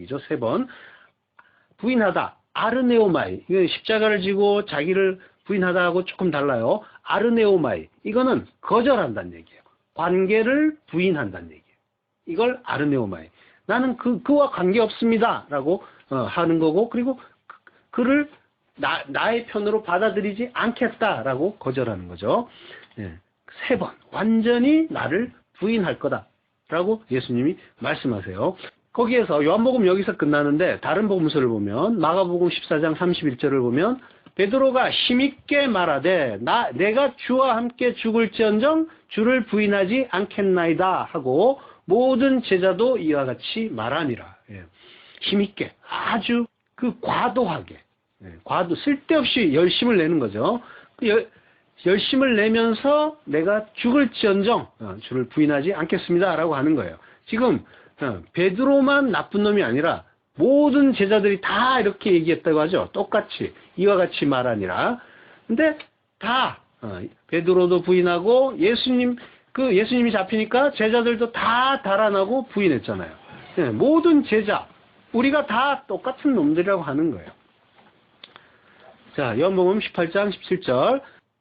이죠. 세 번. 부인하다. 아르네오마이. 이건 십자가를 지고 자기를 부인하다 하고 조금 달라요. 아르네오마이. 이거는 거절한다는 얘기예요. 관계를 부인한다는 얘기예요. 이걸 아르네오마이. 나는 그와 관계없습니다. 라고 하는 거고, 그리고 그를 나의 편으로 받아들이지 않겠다라고 거절하는 거죠. 예, 세 번. 완전히 나를 부인할 거다라고 예수님이 말씀하세요. 거기에서 요한복음 여기서 끝나는데 다른 복음서를 보면 마가복음 14장 31절을 보면 베드로가 힘있게 말하되 내가 주와 함께 죽을지언정 주를 부인하지 않겠나이다 하고 모든 제자도 이와 같이 말하니라. 예. 힘있게 아주 과도하게 쓸데없이 열심을 내는 거죠. 열심을 내면서 내가 죽을지언정 주를 부인하지 않겠습니다 라고 하는 거예요. 지금 베드로만 나쁜 놈이 아니라 모든 제자들이 다 이렇게 얘기했다고 하죠. 똑같이 이와 같이 말하니라. 근데 다 베드로도 부인하고 예수님이 잡히니까 제자들도 다 달아나고 부인했잖아요. 모든 제자 우리가 다 똑같은 놈들이라고 하는 거예요. 자, 요한복음 18장 17절.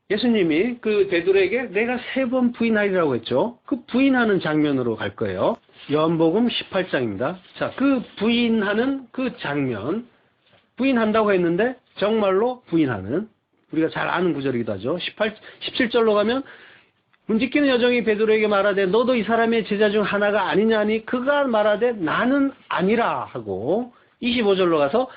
예수님이 그 베드로에게 내가 3번 부인하리라고 했죠. 그 부인하는 장면으로 갈 거예요. 요한복음 18장입니다. 자, 그 부인하는 그 장면, 부인한다고 했는데 정말로 부인하는, 우리가 잘 아는 구절이기도 하죠. 17절로 가면 문지기는 여종이 베드로에게 말하되 너도 이 사람의 제자 중 하나가 아니냐니 그가 말하되 나는 아니라 하고, 25절로 가서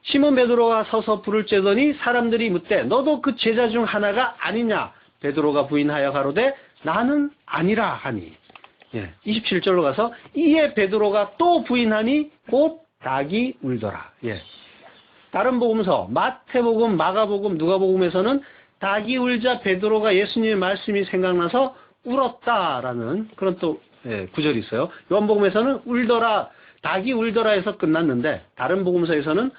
시몬 베드로가 서서 불을 쬐더니 사람들이 묻되 너도 그 제자 중 하나가 아니냐? 베드로가 부인하여 가로되 나는 아니라 하니. 27절로 가서 이에 베드로가 또 부인하니 곧 닭이 울더라. 다른 복음서 마태복음, 마가복음, 누가복음에서는 닭이 울자 베드로가 예수님의 말씀이 생각나서 울었다라는 그런 또 구절이 있어요. 요한복음에서는 울더라, 닭이 울더라에서 끝났는데 다른 복음서에서는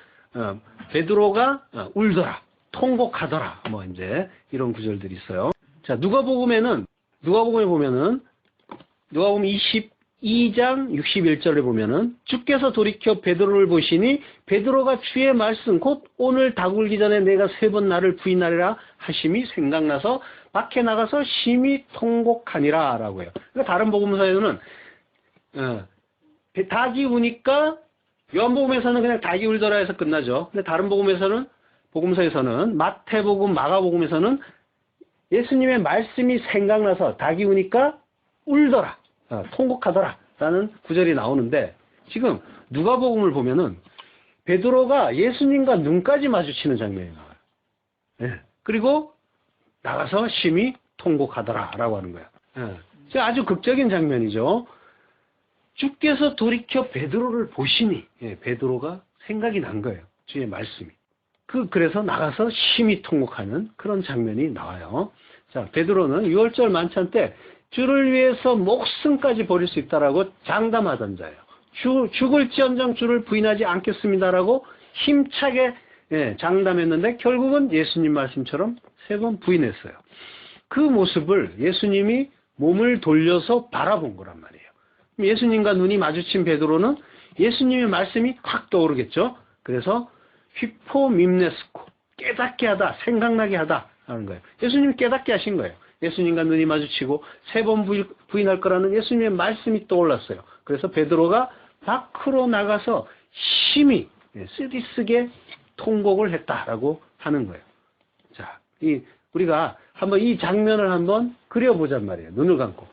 베드로가 울더라, 통곡하더라, 뭐 이제 이런 구절들이 있어요. 자, 누가복음에 보면은 누가복음 22장 61절에 보면은 주께서 돌이켜 베드로를 보시니 베드로가 주의 말씀 곧 오늘 닭 울기 전에 내가 3번 나를 부인하리라 하심이 생각나서 밖에 나가서 심히 통곡하니라 라고 해요. 그러니까 다른 복음서에는 닭이 우니까, 요한복음에서는 그냥 닭이 울더라 해서 끝나죠. 근데 다른 복음서에서는 마태복음, 마가복음에서는 예수님의 말씀이 생각나서 닭이 우니까 울더라, 통곡하더라 라는 구절이 나오는데, 지금 누가복음을 보면은 베드로가 예수님과 눈까지 마주치는 장면이 나와요. 그리고 나가서 심히 통곡하더라 라고 하는 거예요. 아주 극적인 장면이죠. 주께서 돌이켜 베드로를 보시니, 베드로가 생각이 난 거예요. 주의 말씀이. 그래서 나가서 심히 통곡하는 그런 장면이 나와요. 자, 베드로는 6월절 만찬 때 주를 위해서 목숨까지 버릴 수 있다라고 장담하던 자예요. 죽을지언정 주를 부인하지 않겠습니다라고 힘차게 장담했는데 결국은 예수님 말씀처럼 3번 부인했어요. 그 모습을 예수님이 몸을 돌려서 바라본 거란 말이에요. 예수님과 눈이 마주친 베드로는 예수님의 말씀이 확 떠오르겠죠. 그래서 휘포밈네스코, 깨닫게 하다, 생각나게 하다 하는 거예요. 예수님이 깨닫게 하신 거예요. 예수님과 눈이 마주치고 3번 부인할 거라는 예수님의 말씀이 떠올랐어요. 그래서 베드로가 밖으로 나가서 심히 쓰디쓰게 통곡을 했다라고 하는 거예요. 자, 우리가 한번 이 장면을 한번 그려보잔 말이에요. 눈을 감고.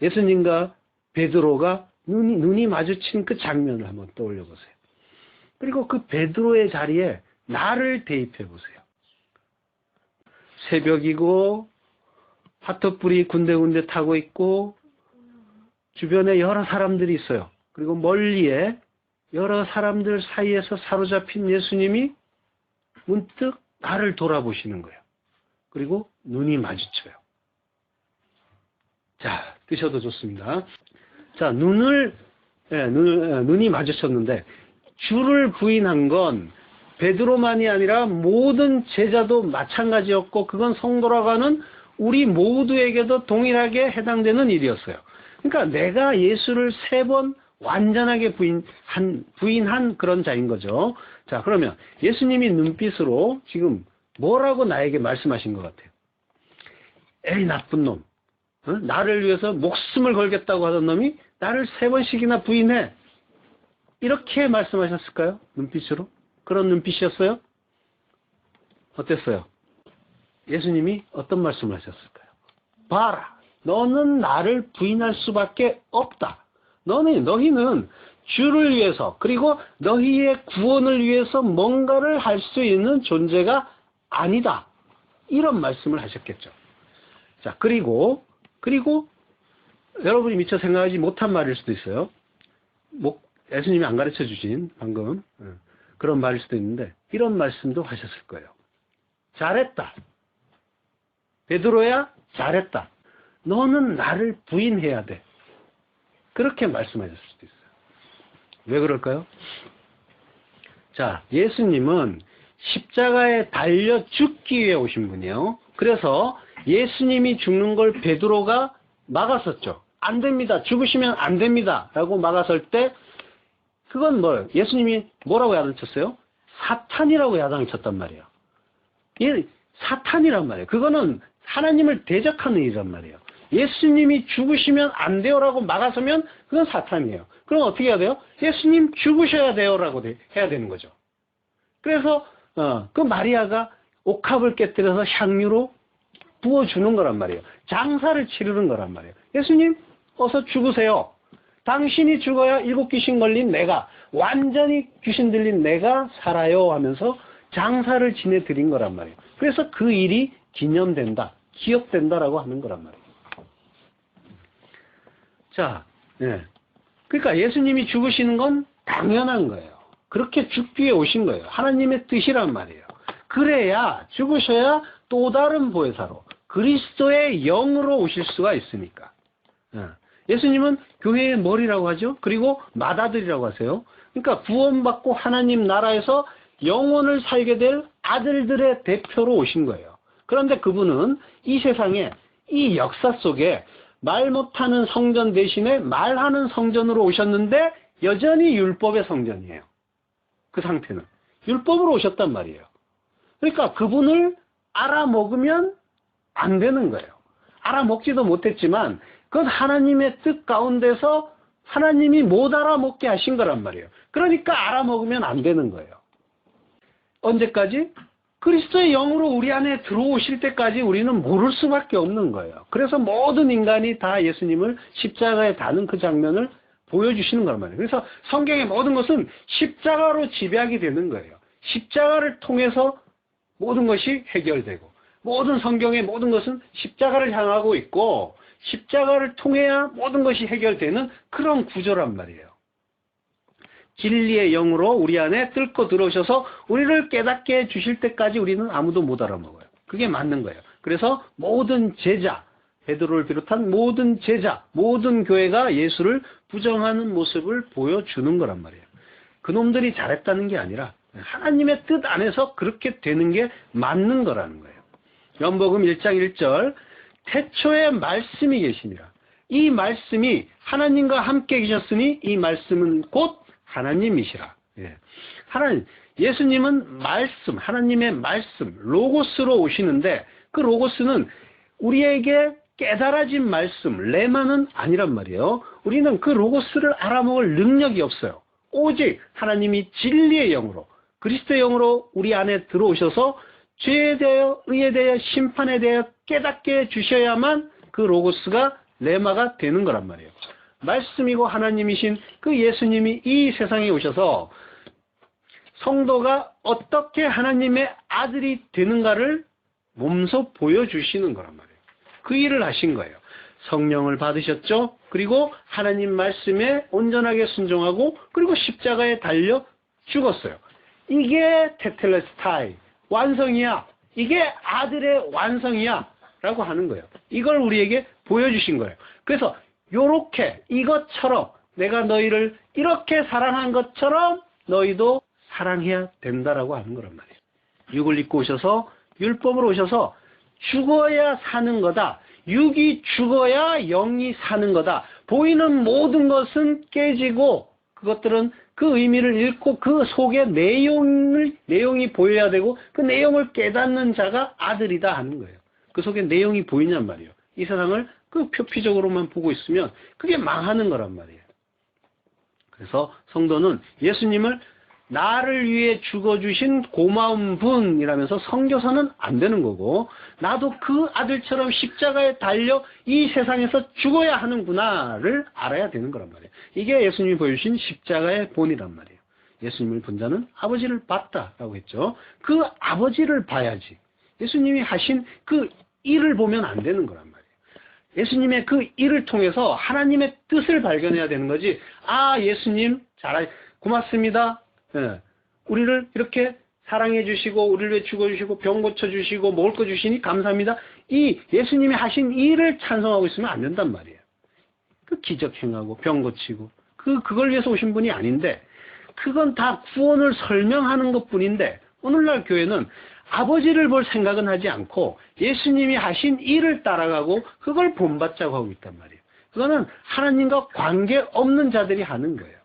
예수님과 베드로가 눈이 마주친 그 장면을 한번 떠올려 보세요. 그리고 그 베드로의 자리에 나를 대입해 보세요. 새벽이고 화투불이 군데군데 타고 있고 주변에 여러 사람들이 있어요. 그리고 멀리에 여러 사람들 사이에서 사로잡힌 예수님이 문득 나를 돌아보시는 거예요. 그리고 눈이 마주쳐요. 자, 드셔도 좋습니다. 자, 눈이 마주쳤는데 주를 부인한 건 베드로만이 아니라 모든 제자도 마찬가지였고 그건 성도라고 하는 우리 모두에게도 동일하게 해당되는 일이었어요. 그러니까 내가 예수를 3번 완전하게 부인한 그런 자인 거죠. 자, 그러면 예수님이 눈빛으로 지금 뭐라고 나에게 말씀하신 것 같아요? 에이, 나쁜 놈. 어? 나를 위해서 목숨을 걸겠다고 하던 놈이 나를 3번씩이나 부인해. 이렇게 말씀하셨을까요? 눈빛으로? 그런 눈빛이었어요? 어땠어요? 예수님이 어떤 말씀을 하셨을까요? 봐라. 너는 나를 부인할 수밖에 없다. 너희는 주를 위해서 그리고 너희의 구원을 위해서 뭔가를 할 수 있는 존재가 아니다. 이런 말씀을 하셨겠죠. 자, 그리고 여러분이 미처 생각하지 못한 말일 수도 있어요. 예수님이 안 가르쳐 주신 방금 그런 말일 수도 있는데 이런 말씀도 하셨을 거예요. 잘했다. 베드로야, 잘했다. 너는 나를 부인해야 돼. 그렇게 말씀하셨을 수도 있어요. 왜 그럴까요? 자, 예수님은 십자가에 달려 죽기 위해 오신 분이에요. 그래서 예수님이 죽는 걸 베드로가 막았었죠. 안 됩니다. 죽으시면 안 됩니다. 라고 막았을 때 그건 뭐예요? 예수님이 뭐라고 야단을 쳤어요? 사탄이라고 야단을 쳤단 말이에요. 사탄이란 말이에요. 그거는 하나님을 대적하는 일이란 말이에요. 예수님이 죽으시면 안 돼요라고 막아서면 그건 사탄이에요. 그럼 어떻게 해야 돼요? 예수님 죽으셔야 돼요라고 해야 되는 거죠. 그래서 그 마리아가 옥합을 깨뜨려서 향유로 부어주는 거란 말이에요. 장사를 치르는 거란 말이에요. 예수님 어서 죽으세요. 당신이 죽어야 7 귀신 걸린 내가, 완전히 귀신 들린 내가 살아요 하면서 장사를 지내드린 거란 말이에요. 그래서 그 일이 기념된다, 기억된다라고 하는 거란 말이에요. 자, 그러니까 예수님이 죽으시는 건 당연한 거예요. 그렇게 죽기 위해 오신 거예요. 하나님의 뜻이란 말이에요. 그래야, 죽으셔야 또 다른 보혜사로 그리스도의 영으로 오실 수가 있으니까. 예수님은 교회의 머리라고 하죠. 그리고 맏아들이라고 하세요. 그러니까 구원받고 하나님 나라에서 영혼을 살게 될 아들들의 대표로 오신 거예요. 그런데 그분은 이 세상에, 이 역사 속에 말 못하는 성전 대신에 말하는 성전으로 오셨는데 여전히 율법의 성전이에요. 그 상태는. 율법으로 오셨단 말이에요. 그러니까 그분을 알아먹으면 안 되는 거예요. 알아먹지도 못했지만 그건 하나님의 뜻 가운데서 하나님이 못 알아먹게 하신 거란 말이에요. 그러니까 알아먹으면 안 되는 거예요. 언제까지? 그리스도의 영으로 우리 안에 들어오실 때까지 우리는 모를 수밖에 없는 거예요. 그래서 모든 인간이 다 예수님을 십자가에 다는 그 장면을 보여주시는 거란 말이에요. 그래서 성경의 모든 것은 십자가로 집약이 되는 거예요. 십자가를 통해서 모든 것이 해결되고, 모든 성경의 모든 것은 십자가를 향하고 있고, 십자가를 통해야 모든 것이 해결되는 그런 구조란 말이에요. 진리의 영으로 우리 안에 뚫고 들어오셔서 우리를 깨닫게 해주실 때까지 우리는 아무도 못 알아먹어요. 그게 맞는 거예요. 그래서 모든 제자, 베드로를 비롯한 모든 제자, 모든 교회가 예수를 부정하는 모습을 보여주는 거란 말이에요. 그놈들이 잘했다는 게 아니라 하나님의 뜻 안에서 그렇게 되는 게 맞는 거라는 거예요. 요한복음 1장 1절, 태초에 말씀이 계시니라. 이 말씀이 하나님과 함께 계셨으니 이 말씀은 곧 하나님이시라. 예수님은 말씀, 하나님의 말씀, 로고스로 오시는데 그 로고스는 우리에게 깨달아진 말씀, 레마는 아니란 말이에요. 우리는 그 로고스를 알아먹을 능력이 없어요. 오직 하나님이 진리의 영으로, 그리스도의 영으로 우리 안에 들어오셔서 죄에 대하여, 의에 대하여, 심판에 대하여 깨닫게 해주셔야만 그 로고스가 레마가 되는 거란 말이에요. 말씀이고 하나님이신 그 예수님이 이 세상에 오셔서 성도가 어떻게 하나님의 아들이 되는가를 몸소 보여주시는 거란 말이에요. 그 일을 하신 거예요. 성령을 받으셨죠. 그리고 하나님 말씀에 온전하게 순종하고 그리고 십자가에 달려 죽었어요. 이게 테텔레스타이, 완성이야. 이게 아들의 완성이야 라고 하는 거예요. 이걸 우리에게 보여주신 거예요. 그래서 요렇게 이것처럼 내가 너희를 이렇게 사랑한 것처럼 너희도 사랑해야 된다라고 하는 거란 말이에요. 육을 입고 오셔서 율법으로 오셔서 죽어야 사는 거다. 육이 죽어야 영이 사는 거다. 보이는 모든 것은 깨지고 그것들은 그 의미를 잃고 그 속에 내용이 보여야 되고 그 내용을 깨닫는 자가 아들이다 하는 거예요. 그 속에 내용이 보이냔 말이에요. 이 세상을 그 표피적으로만 보고 있으면 그게 망하는 거란 말이에요. 그래서 성도는 예수님을 나를 위해 죽어주신 고마운 분이라면서 섬겨서는 안 되는 거고, 나도 그 아들처럼 십자가에 달려 이 세상에서 죽어야 하는구나를 알아야 되는 거란 말이에요. 이게 예수님이 보여주신 십자가의 본이란 말이에요. 예수님을 본 자는 아버지를 봤다라고 했죠. 그 아버지를 봐야지. 예수님이 하신 그 일을 보면 안 되는 거란 말이에요. 예수님의 그 일을 통해서 하나님의 뜻을 발견해야 되는 거지. 아, 예수님 고맙습니다. 예, 우리를 이렇게 사랑해 주시고 우리를 위해 죽어주시고 병 고쳐주시고 먹을 거 주시니 감사합니다. 이 예수님이 하신 일을 찬송하고 있으면 안 된단 말이에요. 그 기적 행하고 병 고치고 그걸 위해서 오신 분이 아닌데, 그건 다 구원을 설명하는 것뿐인데, 오늘날 교회는 아버지를 볼 생각은 하지 않고 예수님이 하신 일을 따라가고 그걸 본받자고 하고 있단 말이에요. 그거는 하나님과 관계없는 자들이 하는 거예요.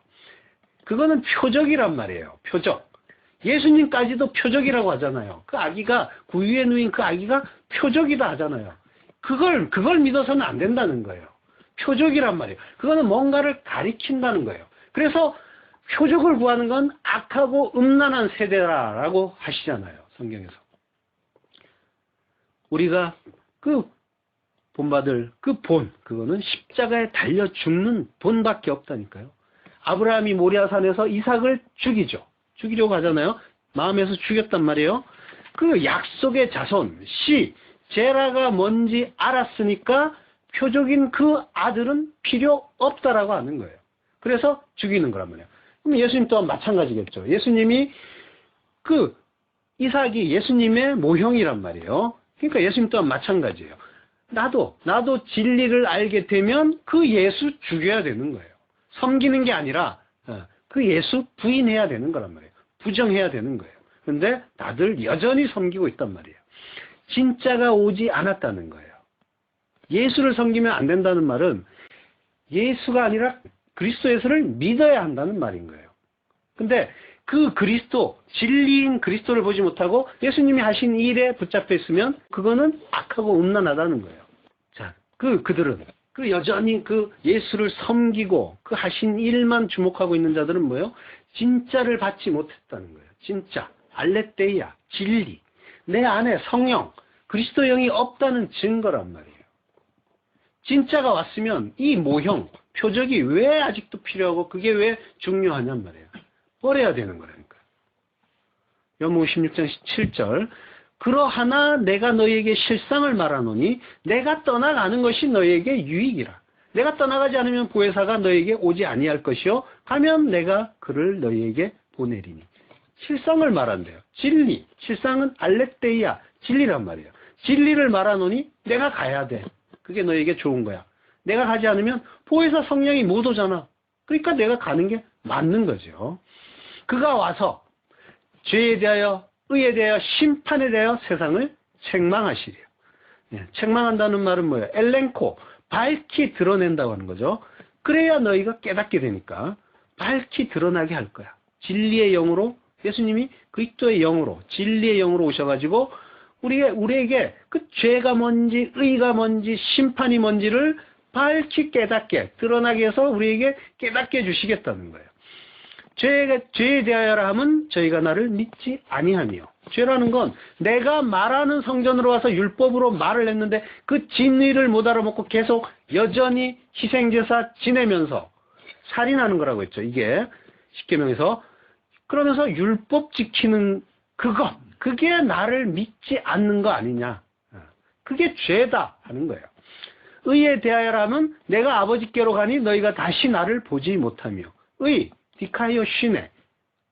그거는 표적이란 말이에요. 표적. 예수님까지도 표적이라고 하잖아요. 그 아기가, 구유에 누인 그 아기가 표적이다 하잖아요. 그걸 믿어서는 안 된다는 거예요. 표적이란 말이에요. 그거는 뭔가를 가리킨다는 거예요. 그래서 표적을 구하는 건 악하고 음란한 세대라고 하시잖아요. 성경에서. 우리가 그 본받을 그 본, 그거는 십자가에 달려 죽는 본밖에 없다니까요. 아브라함이 모리아산에서 이삭을 죽이려고 하잖아요. 마음에서 죽였단 말이에요. 그 약속의 자손, 제라가 뭔지 알았으니까 표적인 그 아들은 필요 없다라고 하는 거예요. 그래서 죽이는 거란 말이에요. 그럼 예수님 또한 마찬가지겠죠. 예수님이 그 이삭이 예수님의 모형이란 말이에요. 그러니까 예수님 또한 마찬가지예요. 나도 진리를 알게 되면 그 예수 죽여야 되는 거예요. 섬기는 게 아니라 그 예수 부인해야 되는 거란 말이에요. 부정해야 되는 거예요. 그런데 다들 여전히 섬기고 있단 말이에요. 진짜가 오지 않았다는 거예요. 예수를 섬기면 안 된다는 말은 예수가 아니라 그리스도 예수를 믿어야 한다는 말인 거예요. 근데 그 그리스도, 진리인 그리스도를 보지 못하고 예수님이 하신 일에 붙잡혀 있으면 그거는 악하고 음란하다는 거예요. 자, 그들은 여전히 그 예수를 섬기고 그 하신 일만 주목하고 있는 자들은 뭐예요? 진짜를 받지 못했다는 거예요. 진짜, 알레테이아, 진리, 내 안에 성령, 그리스도 영이 없다는 증거란 말이에요. 진짜가 왔으면 이 모형, 표적이 왜 아직도 필요하고 그게 왜 중요하냔 말이에요. 버려야 되는 거라니까. 요한복음 16장 17절. 그러하나 내가 너희에게 실상을 말하노니 내가 떠나가는 것이 너희에게 유익이라. 내가 떠나가지 않으면 보혜사가 너희에게 오지 아니할 것이요 가면 내가 그를 너희에게 보내리니. 실상을 말한대요. 진리. 실상은 알레테이아, 진리란 말이에요. 진리를 말하노니 내가 가야 돼. 그게 너희에게 좋은 거야. 내가 가지 않으면 보혜사 성령이 못 오잖아. 그러니까 내가 가는 게 맞는 거죠. 그가 와서 죄에 대하여, 의에 대하여, 심판에 대하여 세상을 책망하시리요. 책망한다는 말은 뭐예요? 엘렌코, 밝히 드러낸다고 하는 거죠. 그래야 너희가 깨닫게 되니까 밝히 드러나게 할 거야. 진리의 영으로, 예수님이 그리스도의 영으로, 진리의 영으로 오셔가지고 우리에게 그 죄가 뭔지, 의가 뭔지, 심판이 뭔지를 밝히 깨닫게, 드러나게 해서 우리에게 깨닫게 해주시겠다는 거예요. 죄에 대하여라 함은 저희가 나를 믿지 아니하며. 죄라는 건 내가 말하는 성전으로 와서 율법으로 말을 했는데 그 진리를 못 알아먹고 계속 여전히 희생제사 지내면서 살인하는 거라고 했죠. 이게 십계명에서. 그러면서 율법 지키는 그게 나를 믿지 않는 거 아니냐. 그게 죄다 하는 거예요. 의에 대하여라 하면 내가 아버지께로 가니 너희가 다시 나를 보지 못하며. 디카이오 쉬네.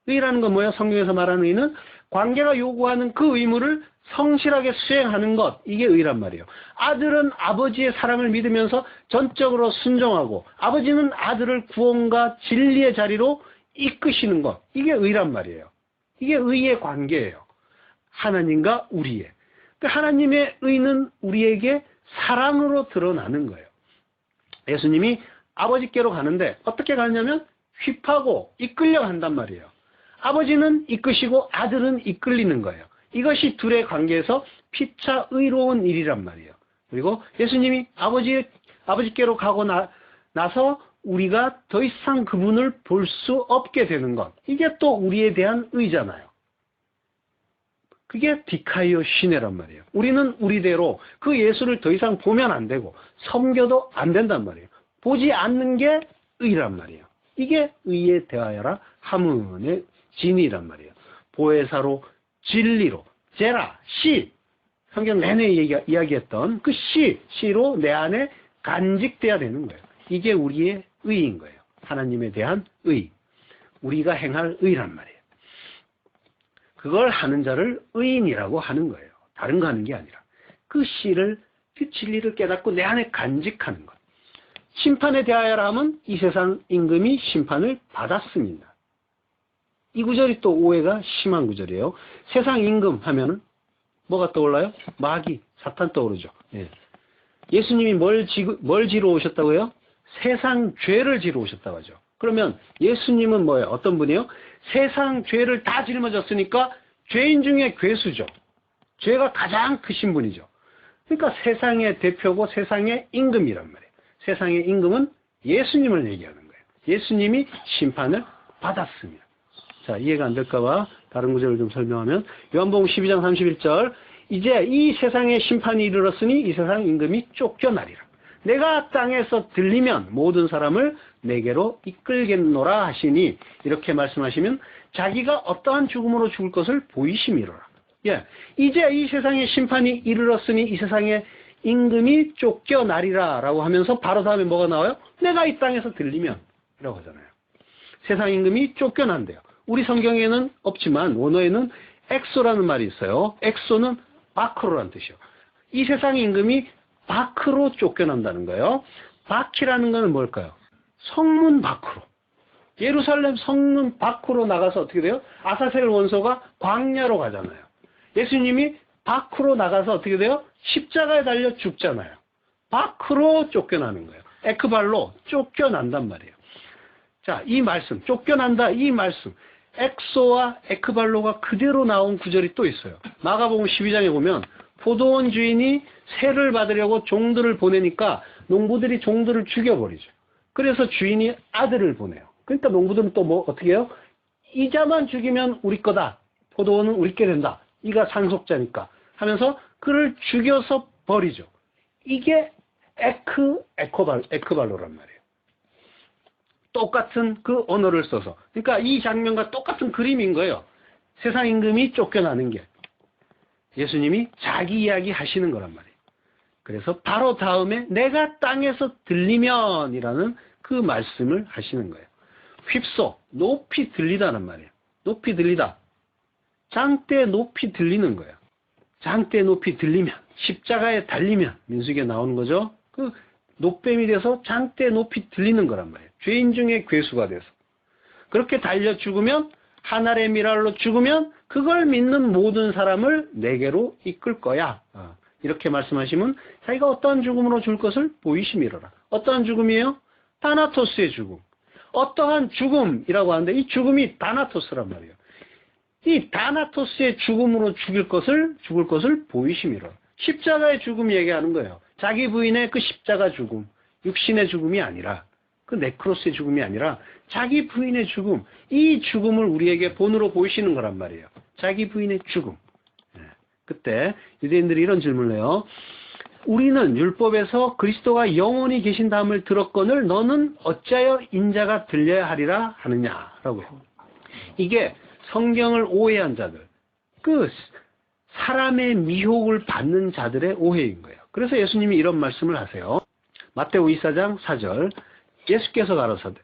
의라는 건 뭐예요? 성경에서 말하는 의는 관계가 요구하는 그 의무를 성실하게 수행하는 것. 이게 의란 말이에요. 아들은 아버지의 사랑을 믿으면서 전적으로 순종하고 아버지는 아들을 구원과 진리의 자리로 이끄시는 것. 이게 의란 말이에요. 이게 의의 관계예요. 하나님과 우리의. 하나님의 의는 우리에게 사랑으로 드러나는 거예요. 예수님이 아버지께로 가는데 어떻게 가느냐면 휘파고 이끌려 간단 말이에요. 아버지는 이끄시고 아들은 이끌리는 거예요. 이것이 둘의 관계에서 피차 의로운 일이란 말이에요. 그리고 예수님이 아버지께로 가고 나서 우리가 더 이상 그분을 볼 수 없게 되는 것. 이게 또 우리에 대한 의잖아요. 그게 디카이오 시네란 말이에요. 우리는 우리대로 그 예수를 더 이상 보면 안 되고 섬겨도 안 된단 말이에요. 보지 않는 게 의란 말이에요. 이게 의에 대하여라 하문의 진이란 말이에요. 보혜사로 진리로 제라 시 성경 내내 이야기했던 그 시로 내 안에 간직돼야 되는 거예요. 이게 우리의 의인 거예요. 하나님에 대한 의. 우리가 행할 의란 말이에요. 그걸 하는 자를 의인이라고 하는 거예요. 다른 거 하는 게 아니라. 그 그 진리를 깨닫고 내 안에 간직하는 것. 심판에 대하여라 하면 이 세상 임금이 심판을 받았습니다. 이 구절이 또 오해가 심한 구절이에요. 세상 임금 하면은 뭐가 떠올라요? 마귀, 사탄 떠오르죠. 예. 예수님이 뭘 지러 오셨다고요? 세상 죄를 지러 오셨다고 하죠. 그러면 예수님은 뭐예요? 어떤 분이에요? 세상 죄를 다 짊어졌으니까 죄인 중에 괴수죠. 죄가 가장 크신 분이죠. 그러니까 세상의 대표고 세상의 임금이란 말이에요. 세상의 임금은 예수님을 얘기하는 거예요. 예수님이 심판을 받았습니다. 자, 이해가 안 될까봐 다른 구절을 좀 설명하면 요한복음 12장 31절 이제 이 세상의 심판이 이르렀으니 이 세상 임금이 쫓겨나리라. 내가 땅에서 들리면 모든 사람을 내게로 이끌겠노라 하시니 이렇게 말씀하시면 자기가 어떠한 죽음으로 죽을 것을 보이심이로라. 예, 이제 이 세상의 심판이 이르렀으니 이 세상의 임금이 쫓겨나리라 라고 하면서 바로 다음에 뭐가 나와요? 내가 이 땅에서 들리면 이라고 하잖아요. 세상 임금이 쫓겨난대요. 우리 성경에는 없지만 원어에는 엑소라는 말이 있어요. 엑소는 밖으로라는 뜻이요. 이 세상 임금이 밖으로 쫓겨난다는 거예요. 밖이라는 것은 뭘까요? 성문 밖으로. 예루살렘 성문 밖으로 나가서 어떻게 돼요? 아사셀 원소가 광야로 가잖아요. 예수님이 밖으로 나가서 어떻게 돼요? 십자가에 달려 죽잖아요. 밖으로 쫓겨나는 거예요. 에크발로 쫓겨난단 말이에요. 자, 이 말씀, 쫓겨난다 이 말씀. 엑소와 에크발로가 그대로 나온 구절이 또 있어요. 마가복음 12장에 보면 포도원 주인이 세를 받으려고 종들을 보내니까 농부들이 종들을 죽여버리죠. 그래서 주인이 아들을 보내요. 그러니까 농부들은 또 뭐 어떻게 해요? 이자만 죽이면 우리 거다. 포도원은 우리께 된다. 이가 상속자니까 하면서 그를 죽여서 버리죠. 이게 에크발로란 말이에요. 똑같은 그 언어를 써서. 그러니까 이 장면과 똑같은 그림인 거예요. 세상 임금이 쫓겨나는 게. 예수님이 자기 이야기 하시는 거란 말이에요. 그래서 바로 다음에 내가 땅에서 들리면 이라는 그 말씀을 하시는 거예요. 휩소, 높이 들리다는 말이에요. 높이 들리다. 장대 높이 들리는 거예요. 장대 높이 들리면, 십자가에 달리면, 민수기에 나오는 거죠. 그 높뱀이 돼서 장대 높이 들리는 거란 말이에요. 죄인 중에 괴수가 돼서. 그렇게 달려 죽으면, 하늘의 미랄로 죽으면, 그걸 믿는 모든 사람을 내게로 이끌 거야. 이렇게 말씀하시면, 자기가 어떠한 죽음으로 줄 것을 보이심이로라. 어떠한 죽음이에요? 다나토스의 죽음. 어떠한 죽음이라고 하는데, 이 죽음이 다나토스란 말이에요. 이 다나토스의 죽음으로 죽을 것을 보이심이로. 십자가의 죽음 얘기하는 거예요. 자기 부인의 그 십자가 죽음, 육신의 죽음이 아니라, 그 네크로스의 죽음이 아니라, 자기 부인의 죽음, 이 죽음을 우리에게 본으로 보이시는 거란 말이에요. 자기 부인의 죽음. 그때 유대인들이 이런 질문을 해요. 우리는 율법에서 그리스도가 영원히 계신다함을 들었거늘 너는 어찌하여 인자가 들려야 하리라 하느냐라고 해요. 이게 성경을 오해한 자들, 그 사람의 미혹을 받는 자들의 오해인 거예요. 그래서 예수님이 이런 말씀을 하세요. 마태오 24장 4절 예수께서 가라사대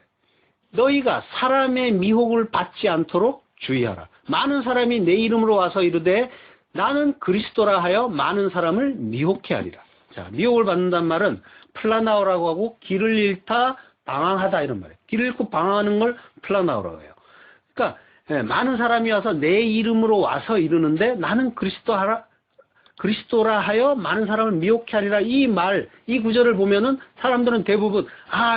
너희가 사람의 미혹을 받지 않도록 주의하라. 많은 사람이 내 이름으로 와서 이르되 나는 그리스도라 하여 많은 사람을 미혹해 하리라. 자, 미혹을 받는다는 말은 플라나오라고 하고 길을 잃다 방황하다 이런 말이에요. 길을 잃고 방황하는 걸 플라나오라고 해요. 그러니까 많은 사람이 와서 내 이름으로 와서 이르는데 나는 그리스도라 하여 많은 사람을 미혹케 하리라. 이 말, 이 구절을 보면은 사람들은 대부분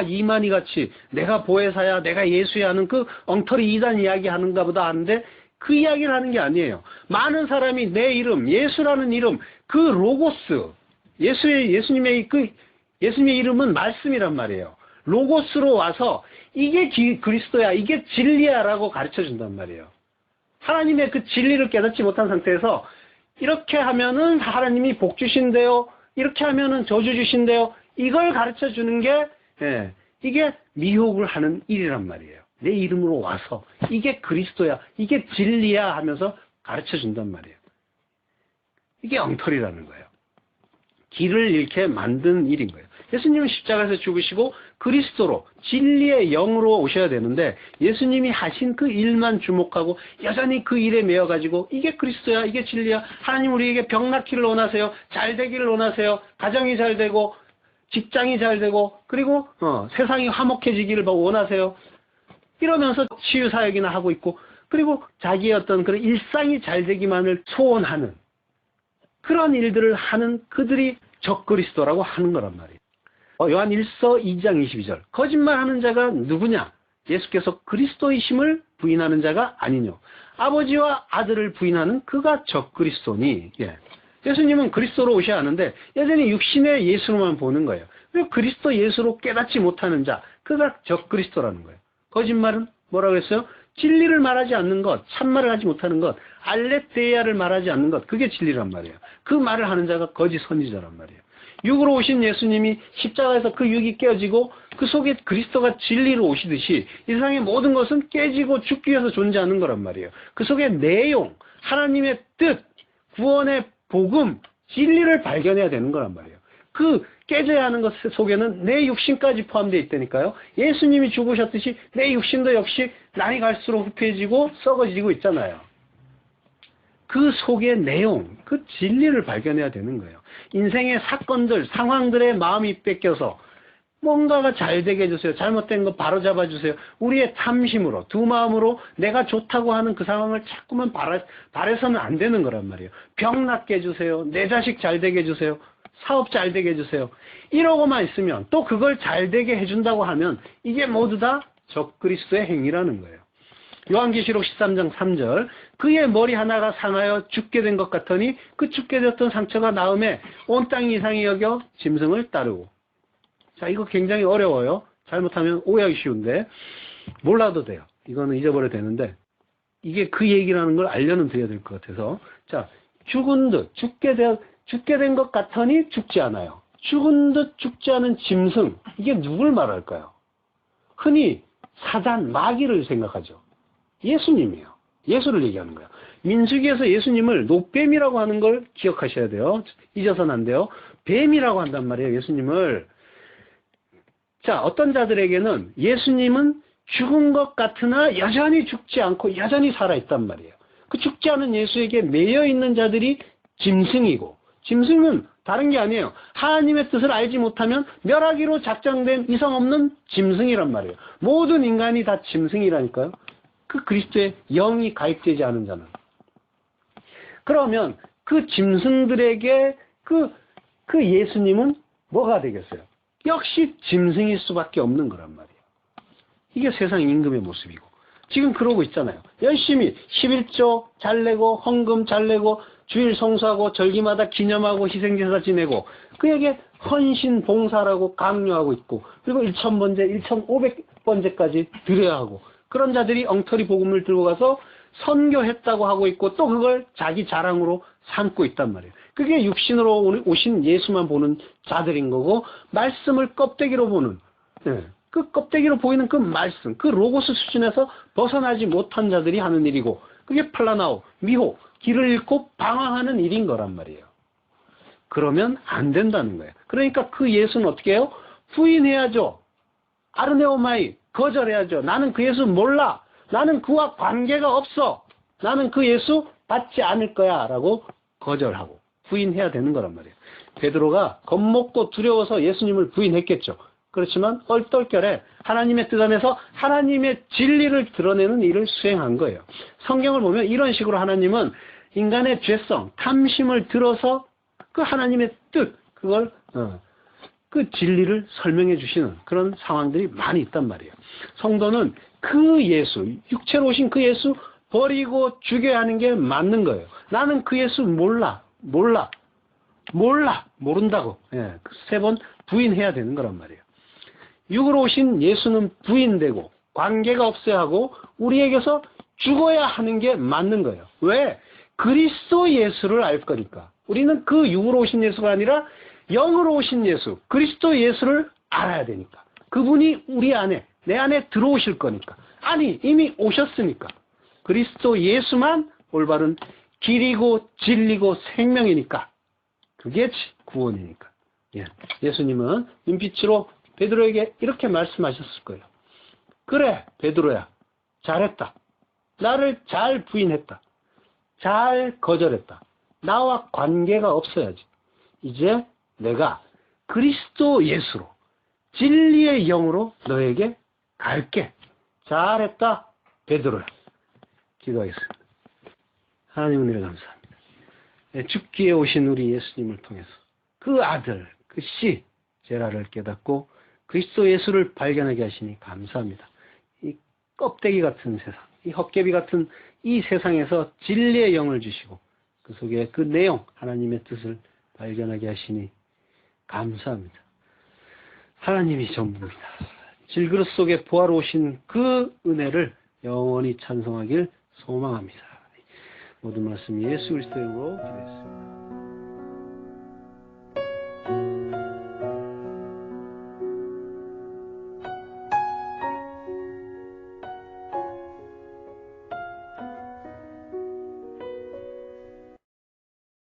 이만희 같이 내가 보혜사야, 내가 예수야 하는 그 엉터리 이단 이야기 하는가 보다 하는데 그 이야기를 하는 게 아니에요. 많은 사람이 내 이름, 예수라는 이름, 그 로고스, 예수님의 이름은 말씀이란 말이에요. 로고스로 와서 이게 그리스도야, 이게 진리야라고 가르쳐 준단 말이에요. 하나님의 그 진리를 깨닫지 못한 상태에서 이렇게 하면은 하나님이 복 주신대요, 이렇게 하면은 저주 주신대요, 이걸 가르쳐 주는 게 이게 미혹을 하는 일이란 말이에요. 내 이름으로 와서 이게 그리스도야, 이게 진리야 하면서 가르쳐 준단 말이에요. 이게 엉터리라는 거예요. 길을 잃게 만든 일인 거예요. 예수님은 십자가에서 죽으시고 그리스도로 진리의 영으로 오셔야 되는데 예수님이 하신 그 일만 주목하고 여전히 그 일에 매여가지고 이게 그리스도야, 이게 진리야, 하나님 우리에게 병 낫기를 원하세요, 잘 되기를 원하세요, 가정이 잘 되고 직장이 잘 되고 그리고 세상이 화목해지기를 원하세요, 이러면서 치유사역이나 하고 있고 그리고 자기의 어떤 그런 일상이 잘 되기만을 소원하는 그런 일들을 하는 그들이 적그리스도라고 하는 거란 말이에요. 요한 1서 2장 22절 거짓말하는 자가 누구냐? 예수께서 그리스도이심을 부인하는 자가 아니뇨. 아버지와 아들을 부인하는 그가 적그리스도니. 예수님은 그리스도로 오셔야 하는데 여전히 육신의 예수로만 보는 거예요. 그리고 그리스도 예수로 깨닫지 못하는 자, 그가 적그리스도라는 거예요. 거짓말은 뭐라고 했어요? 진리를 말하지 않는 것, 참말을 하지 못하는 것, 알레데이아를 말하지 않는 것, 그게 진리란 말이에요. 그 말을 하는 자가 거짓 선지자란 말이에요. 육으로 오신 예수님이 십자가에서 그 육이 깨어지고 그 속에 그리스도가 진리로 오시듯이 이 세상의 모든 것은 깨지고 죽기 위해서 존재하는 거란 말이에요. 그 속의 내용, 하나님의 뜻, 구원의 복음, 진리를 발견해야 되는 거란 말이에요. 그 깨져야 하는 것 속에는 내 육신까지 포함되어 있다니까요. 예수님이 죽으셨듯이 내 육신도 역시 날이 갈수록 후패해지고 썩어지고 있잖아요. 그 속의 내용, 그 진리를 발견해야 되는 거예요. 인생의 사건들, 상황들의 마음이 뺏겨서 뭔가가 잘 되게 해주세요, 잘못된 거 바로 잡아주세요, 우리의 탐심으로 두 마음으로 내가 좋다고 하는 그 상황을 자꾸만 바래서는 안 되는 거란 말이에요. 병 낫게 해주세요, 내 자식 잘 되게 해주세요, 사업 잘 되게 해주세요, 이러고만 있으면 또 그걸 잘 되게 해준다고 하면 이게 모두 다 적그리스도의 행위라는 거예요. 요한계시록 13장 3절 그의 머리 하나가 상하여 죽게 된 것 같으니 그 죽게 되었던 상처가 나음에 온 땅이 이상히 여겨 짐승을 따르고. 자, 이거 굉장히 어려워요. 잘못하면 오해하기 쉬운데 몰라도 돼요. 이거는 잊어버려도 되는데 이게 그 얘기라는 걸 알려는 드려야 될 것 같아서. 자, 죽은 듯 죽게 된 것 같으니 죽지 않아요. 죽은 듯 죽지 않은 짐승, 이게 누굴 말할까요? 흔히 사단, 마귀를 생각하죠. 예수님이에요. 예수를 얘기하는 거예요. 민수기에서 예수님을 노뱀이라고 하는 걸 기억하셔야 돼요. 잊어서는 안 돼요. 뱀이라고 한단 말이에요, 예수님을. 자, 어떤 자들에게는 예수님은 죽은 것 같으나 여전히 죽지 않고 여전히 살아있단 말이에요. 그 죽지 않은 예수에게 매여있는 자들이 짐승이고, 짐승은 다른 게 아니에요. 하나님의 뜻을 알지 못하면 멸하기로 작정된 이성 없는 짐승이란 말이에요. 모든 인간이 다 짐승이라니까요. 그 그리스도의 영이 가입되지 않은 자는. 그러면 그 짐승들에게 그 예수님은 뭐가 되겠어요? 역시 짐승일 수밖에 없는 거란 말이에요. 이게 세상 임금의 모습이고 지금 그러고 있잖아요. 열심히 11조 잘 내고 헌금 잘 내고 주일 성수하고 절기마다 기념하고 희생제사 지내고 그에게 헌신 봉사라고 강요하고 있고 그리고 1000번째 1500번째까지 드려야 하고 그런 자들이 엉터리 복음을 들고 가서 선교했다고 하고 있고 또 그걸 자기 자랑으로 삼고 있단 말이에요. 그게 육신으로 오신 예수만 보는 자들인 거고 말씀을 껍데기로 보는 그 껍데기로 보이는 그 말씀, 그 로고스 수준에서 벗어나지 못한 자들이 하는 일이고 그게 플라나오, 미혹, 길을 잃고 방황하는 일인 거란 말이에요. 그러면 안 된다는 거예요. 그러니까 그 예수는 어떻게 해요? 부인해야죠. 아르네오마이, 거절해야죠. 나는 그 예수 몰라. 나는 그와 관계가 없어. 나는 그 예수 받지 않을 거야 라고 거절하고 부인해야 되는 거란 말이에요. 베드로가 겁먹고 두려워서 예수님을 부인했겠죠. 그렇지만 얼떨결에 하나님의 뜻 안에서 하나님의 진리를 드러내는 일을 수행한 거예요. 성경을 보면 이런 식으로 하나님은 인간의 죄성, 탐심을 들어서 그 하나님의 뜻, 그걸 그 진리를 설명해 주시는 그런 상황들이 많이 있단 말이에요. 성도는 그 예수, 육체로 오신 그 예수 버리고 죽여야 하는 게 맞는 거예요. 나는 그 예수 모른다고. 예, 3번 부인해야 되는 거란 말이에요. 육으로 오신 예수는 부인되고 관계가 없어야 하고 우리에게서 죽어야 하는 게 맞는 거예요. 왜? 그리스도 예수를 알 거니까. 우리는 그 육으로 오신 예수가 아니라 영으로 오신 예수, 그리스도 예수를 알아야 되니까. 그분이 우리 안에, 내 안에 들어오실 거니까. 아니, 이미 오셨으니까. 그리스도 예수만 올바른 길이고 진리고 생명이니까. 그게 구원이니까. 예. 예수님은 눈빛으로 베드로에게 이렇게 말씀하셨을 거예요. 그래, 베드로야. 잘했다. 나를 잘 부인했다. 잘 거절했다. 나와 관계가 없어야지. 이제 내가 그리스도 예수로 진리의 영으로 너에게 갈게. 잘했다, 베드로야. 기도하겠습니다. 하나님 은혜를 감사합니다. 죽기에 오신 우리 예수님을 통해서 그 아들, 그 씨, 제라를 깨닫고 그리스도 예수를 발견하게 하시니 감사합니다. 이 껍데기 같은 세상, 이 헛개비 같은 이 세상에서 진리의 영을 주시고 그 속에 그 내용, 하나님의 뜻을 발견하게 하시니 감사합니다. 하나님이 전부입니다. 질그릇 속에 보화로 오신 그 은혜를 영원히 찬송하길 소망합니다. 모든 말씀 예수 그리스도의 이름으로 기도했습니다.